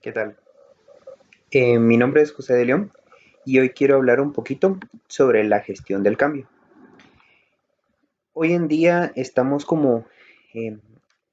¿Qué tal? Mi nombre es José de León y hoy quiero hablar un poquito sobre la gestión del cambio. Hoy en día estamos como eh,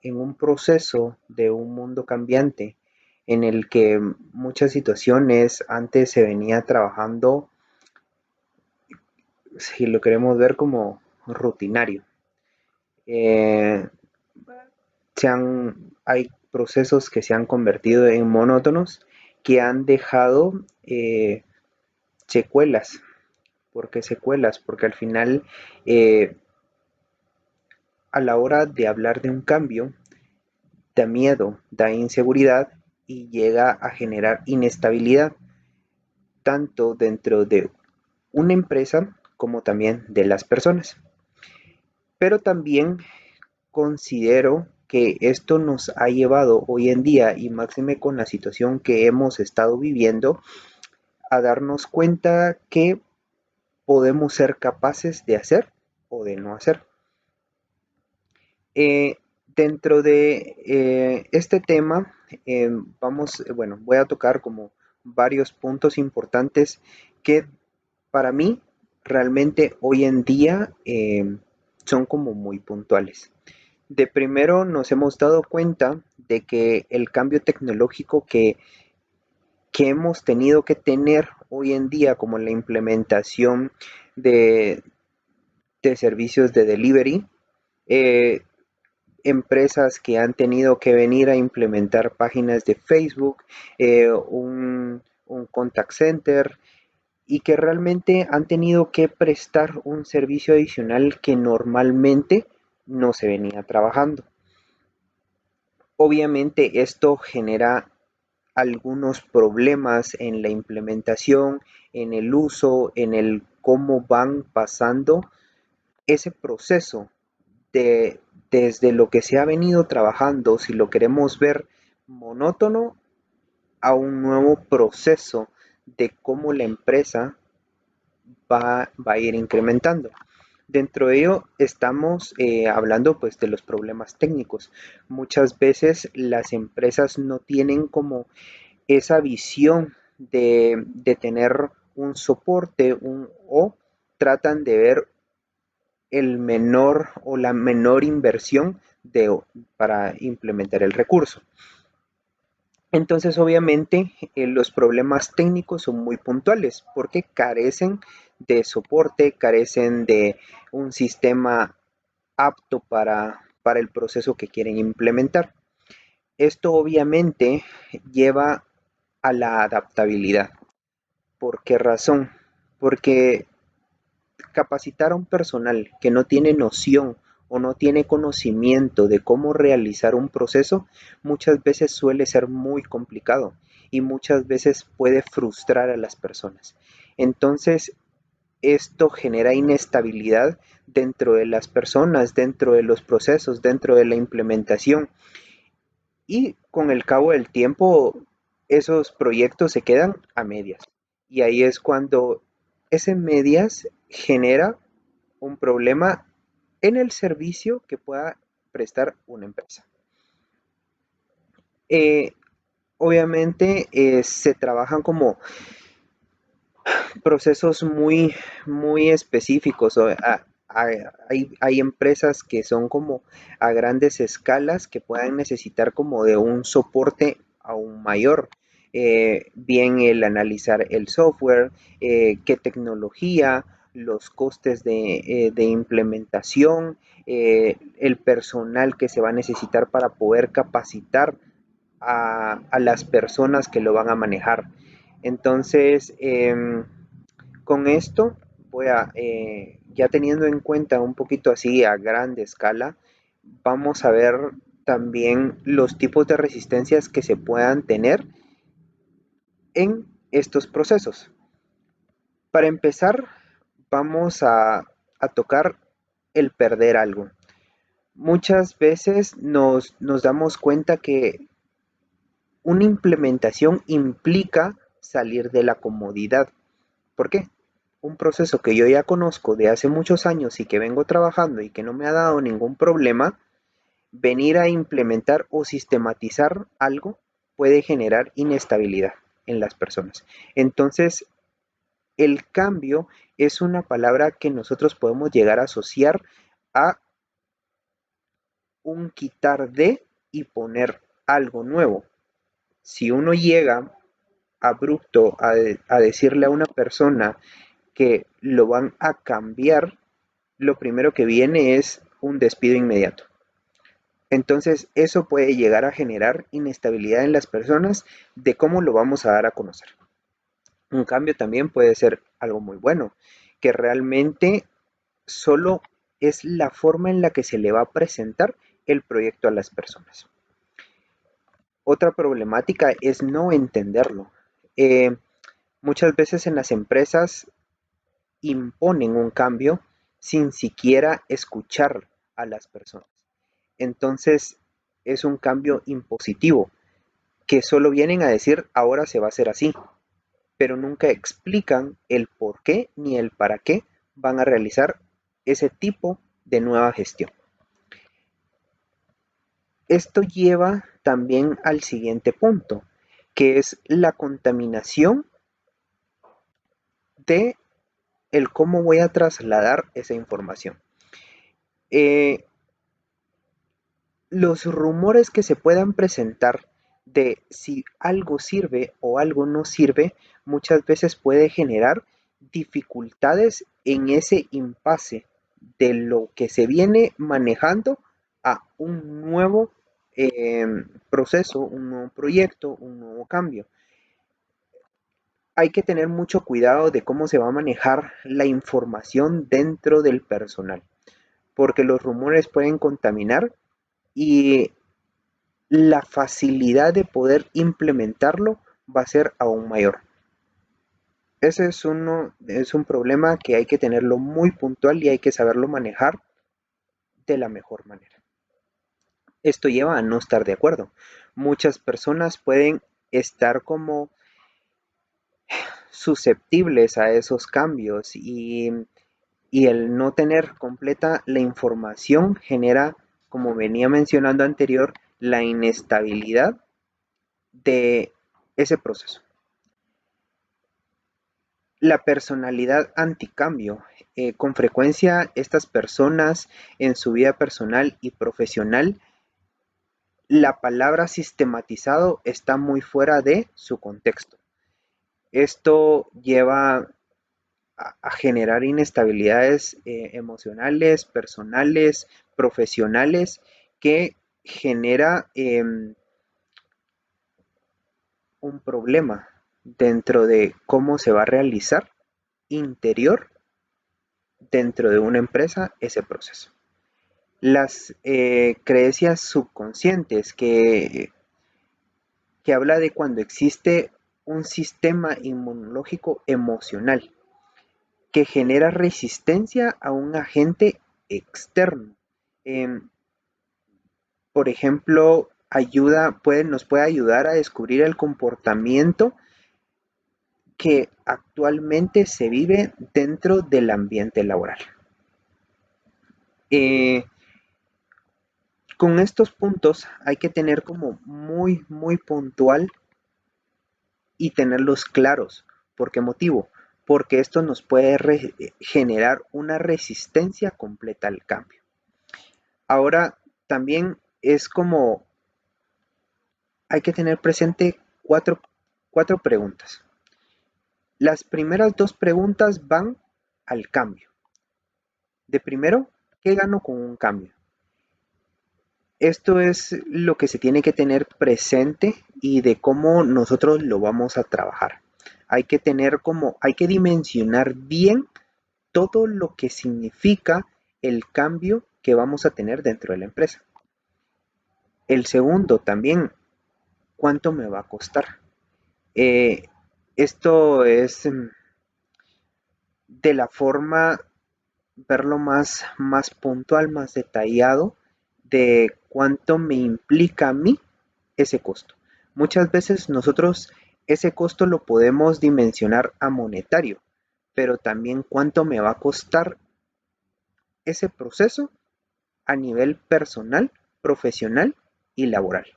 en un proceso de un mundo cambiante en el que muchas situaciones antes se venía trabajando, si lo queremos ver como rutinario. Eh, hay procesos que se han convertido en monótonos que han dejado secuelas. ¿Por qué secuelas? Porque al final, eh, a la hora de hablar de un cambio, da miedo, da inseguridad y llega a generar inestabilidad, tanto dentro de una empresa como también de las personas. Pero también considero que esto nos ha llevado hoy en día, y máxime con la situación que hemos estado viviendo, a darnos cuenta que podemos ser capaces de hacer o de no hacer. Eh, Dentro de este tema, bueno, voy a tocar como varios puntos importantes que para mí realmente hoy en día son como muy puntuales. De primero nos hemos dado cuenta de que el cambio tecnológico que hemos tenido que tener hoy en día, como la implementación de, de servicios de delivery, eh, empresas que han tenido que venir a implementar páginas de Facebook, un contact center y que realmente han tenido que prestar un servicio adicional que normalmente no se venía trabajando. Obviamente esto genera algunos problemas en la implementación, en el uso, en el cómo van pasando ese proceso de, desde lo que se ha venido trabajando, si lo queremos ver monótono, a un nuevo proceso de cómo la empresa va a ir incrementando. Dentro de ello estamos hablando pues de los problemas técnicos. Muchas veces las empresas no tienen como esa visión de tener un soporte o tratan de ver el menor o la menor inversión para implementar el recurso. Entonces, obviamente, los problemas técnicos son muy puntuales porque carecen de soporte, carecen de un sistema apto para el proceso que quieren implementar. Esto obviamente lleva a la adaptabilidad. ¿Por qué razón? Porque capacitar a un personal que no tiene noción o no tiene conocimiento de cómo realizar un proceso, muchas veces suele ser muy complicado y muchas veces puede frustrar a las personas. Entonces, esto genera inestabilidad dentro de las personas, dentro de los procesos, dentro de la implementación. Y con el cabo del tiempo, esos proyectos se quedan a medias. Y ahí es cuando ese medias genera un problema en el servicio que pueda prestar una empresa. Eh, Obviamente se trabajan como procesos muy específicos. Hay empresas que son como a grandes escalas que puedan necesitar como de un soporte aún mayor. Bien el analizar el software, qué tecnología, los costes de implementación, el personal que se va a necesitar para poder capacitar a las personas que lo van a manejar. Entonces, con esto ya teniendo en cuenta un poquito así a grande escala, vamos a ver también los tipos de resistencias que se puedan tener en estos procesos. Para empezar, vamos a tocar el perder algo. Muchas veces nos damos cuenta que una implementación implica salir de la comodidad. ¿Por qué? Un proceso que yo ya conozco de hace muchos años y que vengo trabajando y que no me ha dado ningún problema, venir a implementar o sistematizar algo puede generar inestabilidad en las personas. Entonces, el cambio es una palabra que nosotros podemos llegar a asociar a un quitar de y poner algo nuevo. Si uno llega abrupto a decirle a una persona que lo van a cambiar, lo primero que viene es un despido inmediato. Entonces, eso puede llegar a generar inestabilidad en las personas de cómo lo vamos a dar a conocer. Un cambio también puede ser algo muy bueno, que realmente solo es la forma en la que se le va a presentar el proyecto a las personas. Otra problemática es no entenderlo. Eh, Muchas veces en las empresas imponen un cambio sin siquiera escuchar a las personas. Entonces es un cambio impositivo que solo vienen a decir ahora se va a hacer así, pero nunca explican el por qué ni el para qué van a realizar ese tipo de nueva gestión. Esto lleva también al siguiente punto, que es la contaminación de el cómo voy a trasladar esa información. Eh, los rumores que se puedan presentar de si algo sirve o algo no sirve, muchas veces puede generar dificultades en ese impasse de lo que se viene manejando a un nuevo proceso, un nuevo proyecto, un nuevo cambio. Hay que tener mucho cuidado de cómo se va a manejar la información dentro del personal, porque los rumores pueden contaminar y la facilidad de poder implementarlo va a ser aún mayor. Ese es un problema que hay que tenerlo muy puntual y hay que saberlo manejar de la mejor manera. Esto lleva a no estar de acuerdo. Muchas personas pueden estar como susceptibles a esos cambios y el no tener completa la información genera, como venía mencionando anterior, la inestabilidad de ese proceso. La personalidad anticambio. Con frecuencia estas personas en su vida personal y profesional, la palabra sistematizado está muy fuera de su contexto. Esto lleva a generar inestabilidades emocionales, personales, profesionales, que genera un problema dentro de cómo se va a realizar interior dentro de una empresa ese proceso. Las creencias subconscientes que habla de cuando existe un sistema inmunológico emocional que genera resistencia a un agente externo. Eh, por ejemplo, nos puede ayudar a descubrir el comportamiento que actualmente se vive dentro del ambiente laboral. Eh, con estos puntos hay que tener como muy puntual y tenerlos claros. ¿Por qué motivo? Porque esto nos puede generar una resistencia completa al cambio. Ahora, también es como hay que tener presente cuatro preguntas. Las primeras dos preguntas van al cambio. De primero, ¿qué gano con un cambio? Esto es lo que se tiene que tener presente y de cómo nosotros lo vamos a trabajar. Hay que dimensionar bien todo lo que significa el cambio que vamos a tener dentro de la empresa. El segundo también, ¿cuánto me va a costar? Eh, Esto es de la forma verlo más puntual, más detallado de cuánto me implica a mí ese costo. Muchas veces nosotros ese costo lo podemos dimensionar a monetario, pero también cuánto me va a costar ese proceso a nivel personal, profesional y laboral.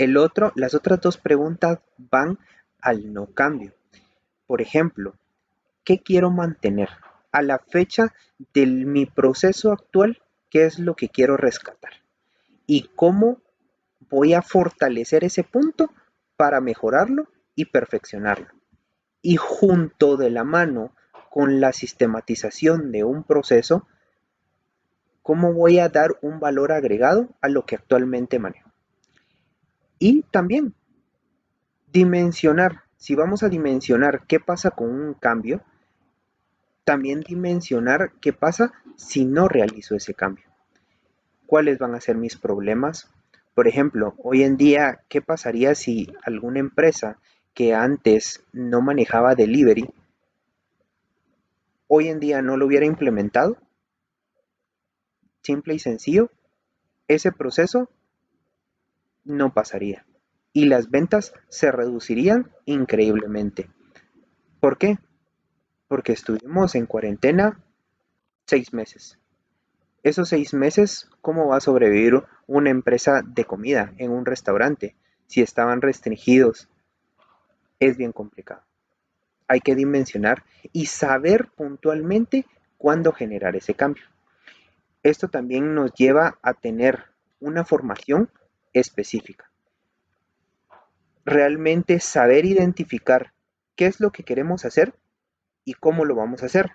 Las otras dos preguntas van al no cambio. Por ejemplo, ¿qué quiero mantener? A la fecha de mi proceso actual, ¿qué es lo que quiero rescatar? ¿Y cómo voy a fortalecer ese punto para mejorarlo y perfeccionarlo? Y junto de la mano con la sistematización de un proceso, ¿cómo voy a dar un valor agregado a lo que actualmente manejo? Y también dimensionar, si vamos a dimensionar qué pasa con un cambio, también dimensionar qué pasa si no realizo ese cambio. ¿Cuáles van a ser mis problemas? Por ejemplo, hoy en día, ¿qué pasaría si alguna empresa que antes no manejaba delivery, hoy en día no lo hubiera implementado? Simple y sencillo, ese proceso no pasaría y las ventas se reducirían increíblemente. ¿Por qué? Porque estuvimos en cuarentena 6 meses. Esos 6 meses, ¿cómo va a sobrevivir una empresa de comida en un restaurante si estaban restringidos? Es bien complicado. Hay que dimensionar y saber puntualmente cuándo generar ese cambio. Esto también nos lleva a tener una formación específica. Realmente saber identificar qué es lo que queremos hacer y cómo lo vamos a hacer.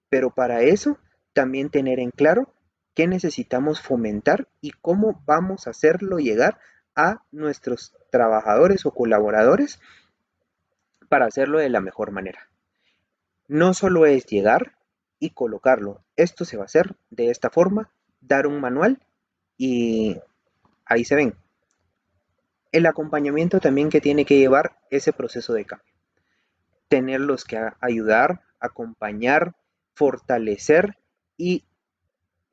Pero para eso también tener en claro qué necesitamos fomentar y cómo vamos a hacerlo llegar a nuestros trabajadores o colaboradores para hacerlo de la mejor manera. No solo es llegar y colocarlo. Esto se va a hacer de esta forma, dar un manual y ahí se ven. El acompañamiento también que tiene que llevar ese proceso de cambio. Tenerlos que ayudar, acompañar, fortalecer y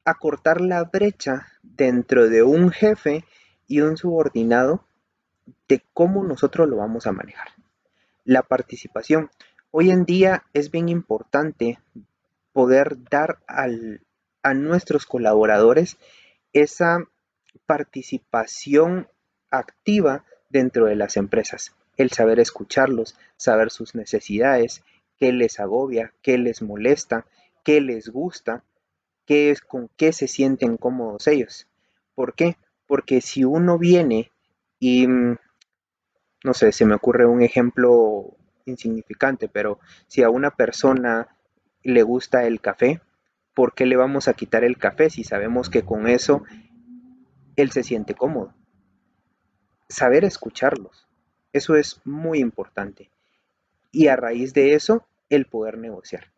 acortar la brecha dentro de un jefe y un subordinado de cómo nosotros lo vamos a manejar. La participación. Hoy en día es bien importante poder dar a nuestros colaboradores esa participación activa dentro de las empresas. El saber escucharlos, saber sus necesidades, qué les agobia, qué les molesta, qué les gusta, qué es, con qué se sienten cómodos ellos. ¿Por qué? Porque si uno viene y, no sé, se me ocurre un ejemplo insignificante, pero si a una persona le gusta el café, ¿por qué le vamos a quitar el café si sabemos que con eso él se siente cómodo? Saber escucharlos, eso es muy importante. Y a raíz de eso, el poder negociar.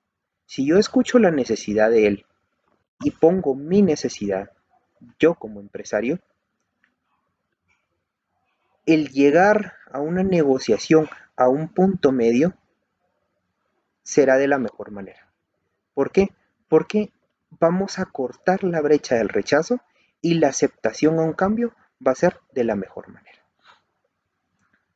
Si yo escucho la necesidad de él y pongo mi necesidad, yo como empresario, el llegar a una negociación a un punto medio será de la mejor manera. ¿Por qué? Porque vamos a cortar la brecha del rechazo y la aceptación a un cambio va a ser de la mejor manera.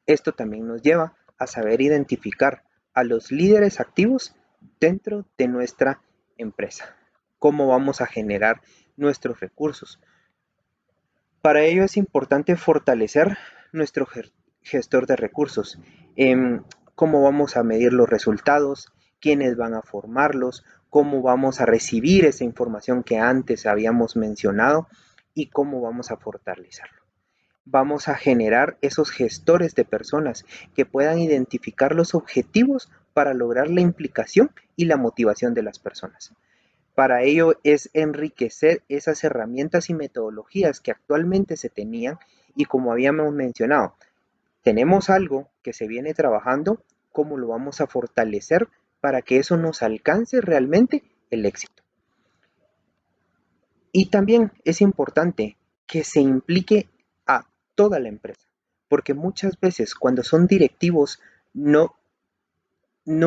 Esto también nos lleva a saber identificar a los líderes activos dentro de nuestra empresa. Cómo vamos a generar nuestros recursos. Para ello es importante fortalecer nuestro gestor de recursos. Cómo vamos a medir los resultados, quiénes van a formarlos, cómo vamos a recibir esa información que antes habíamos mencionado y cómo vamos a fortalecerlo. Vamos a generar esos gestores de personas que puedan identificar los objetivos para lograr la implicación y la motivación de las personas. Para ello es enriquecer esas herramientas y metodologías que actualmente se tenían y como habíamos mencionado, tenemos algo que se viene trabajando, cómo lo vamos a fortalecer para que eso nos alcance realmente el éxito. Y también es importante que se implique a toda la empresa, porque muchas veces cuando son directivos no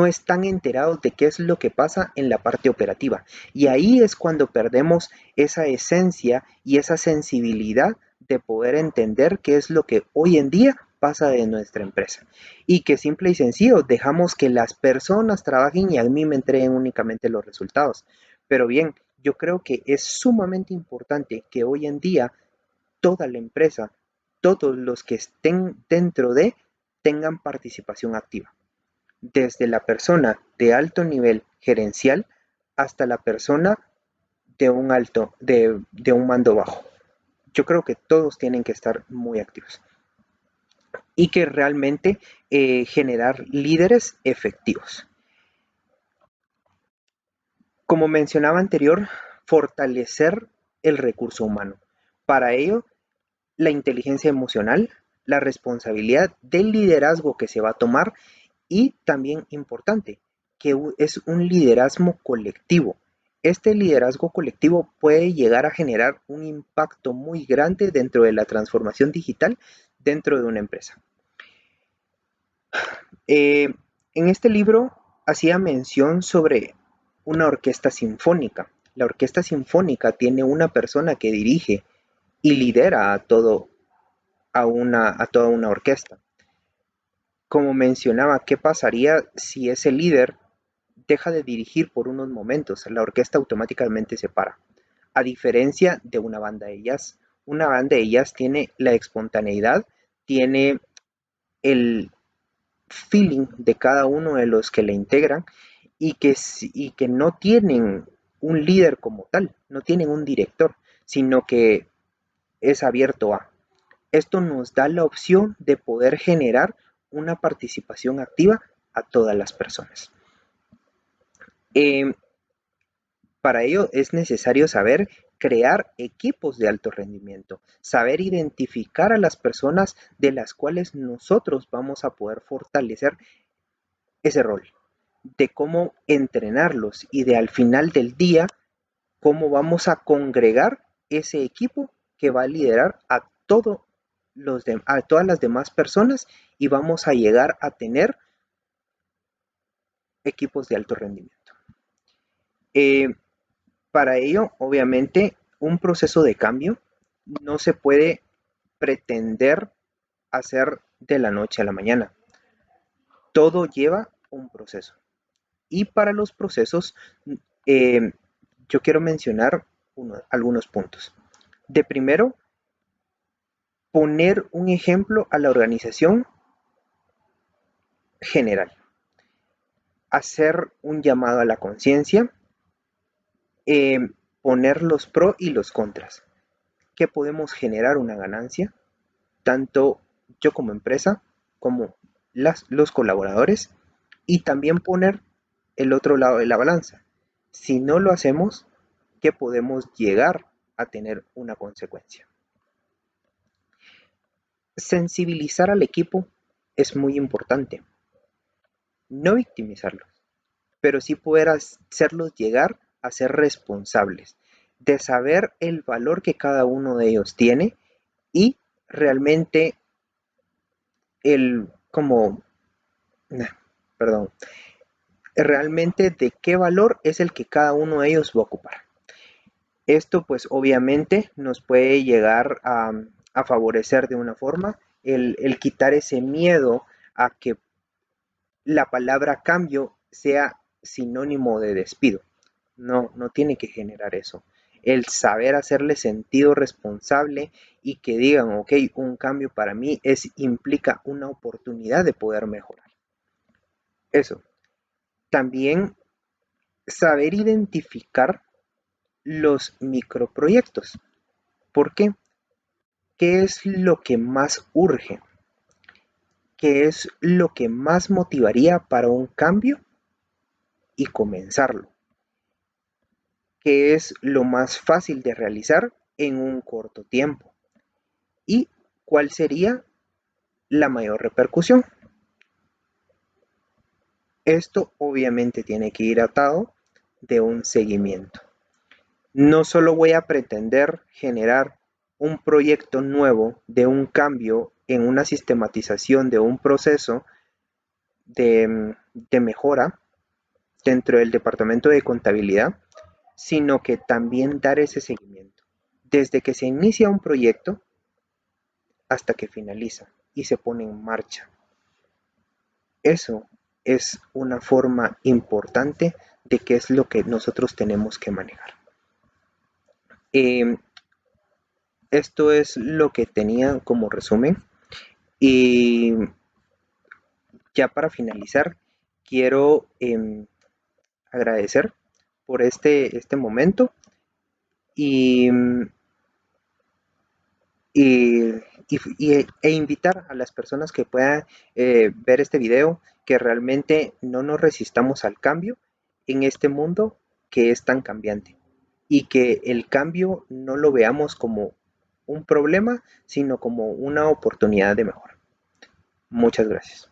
están enterados de qué es lo que pasa en la parte operativa. Y ahí es cuando perdemos esa esencia y esa sensibilidad de poder entender qué es lo que hoy en día pasa de nuestra empresa. Y que simple y sencillo dejamos que las personas trabajen y a mí me entreguen únicamente los resultados. Pero bien, yo creo que es sumamente importante que hoy en día toda la empresa todos los que estén dentro de tengan participación activa, desde la persona de alto nivel gerencial hasta la persona de un mando bajo. Yo creo que todos tienen que estar muy activos y que realmente generar líderes efectivos. Como mencionaba anterior, fortalecer el recurso humano. Para ello, la inteligencia emocional, la responsabilidad del liderazgo que se va a tomar y también importante, que es un liderazgo colectivo. Este liderazgo colectivo puede llegar a generar un impacto muy grande dentro de la transformación digital dentro de una empresa. En este libro hacía mención sobre una orquesta sinfónica. La orquesta sinfónica tiene una persona que dirige y lidera a toda una orquesta. Como mencionaba, ¿qué pasaría si ese líder deja de dirigir por unos momentos? La orquesta automáticamente se para. A diferencia de una banda de jazz. Una banda de jazz tiene la espontaneidad, tiene el feeling de cada uno de los que le integran y que no tienen un líder como tal, no tienen un director, sino que es abierto a. Esto nos da la opción de poder generar una participación activa a todas las personas. Para ello es necesario saber crear equipos de alto rendimiento, saber identificar a las personas de las cuales nosotros vamos a poder fortalecer ese rol, de cómo entrenarlos y de al final del día cómo vamos a congregar ese equipo que va a liderar a todas las demás personas y vamos a llegar a tener equipos de alto rendimiento. Para ello, obviamente, un proceso de cambio no se puede pretender hacer de la noche a la mañana. Todo lleva un proceso. Y para los procesos, yo quiero mencionar algunos puntos. De primero, poner un ejemplo a la organización general. Hacer un llamado a la conciencia. Poner los pros y los contras. Que podemos generar una ganancia, tanto yo como empresa, como los colaboradores, y también poner el otro lado de la balanza. Si no lo hacemos, que podemos llegar a tener una consecuencia. Sensibilizar al equipo es muy importante. No victimizarlos, pero sí poder hacerlos llegar a ser responsables, de saber el valor que cada uno de ellos tiene y realmente realmente de qué valor es el que cada uno de ellos va a ocupar. Esto pues obviamente nos puede llegar a favorecer de una forma el quitar ese miedo a que la palabra cambio sea sinónimo de despido. No tiene que generar eso. El saber hacerle sentido responsable y que digan, ok, un cambio para mí implica una oportunidad de poder mejorar. Eso. También saber identificar los microproyectos. ¿Por qué? ¿Qué es lo que más urge? ¿Qué es lo que más motivaría para un cambio y comenzarlo? ¿Qué es lo más fácil de realizar en un corto tiempo? ¿Y cuál sería la mayor repercusión? Esto obviamente tiene que ir atado de un seguimiento. No solo voy a pretender generar un proyecto nuevo de un cambio en una sistematización de un proceso de mejora dentro del departamento de contabilidad, sino que también dar ese seguimiento. Desde que se inicia un proyecto hasta que finaliza y se pone en marcha. Eso es una forma importante de qué es lo que nosotros tenemos que manejar. esto es lo que tenía como resumen. Y ya para finalizar, quiero agradecer por este momento y, y- e invitar a las personas que puedan ver este video que realmente no nos resistamos al cambio en este mundo que es tan cambiante y que el cambio no lo veamos como un problema, sino como una oportunidad de mejora. Muchas gracias.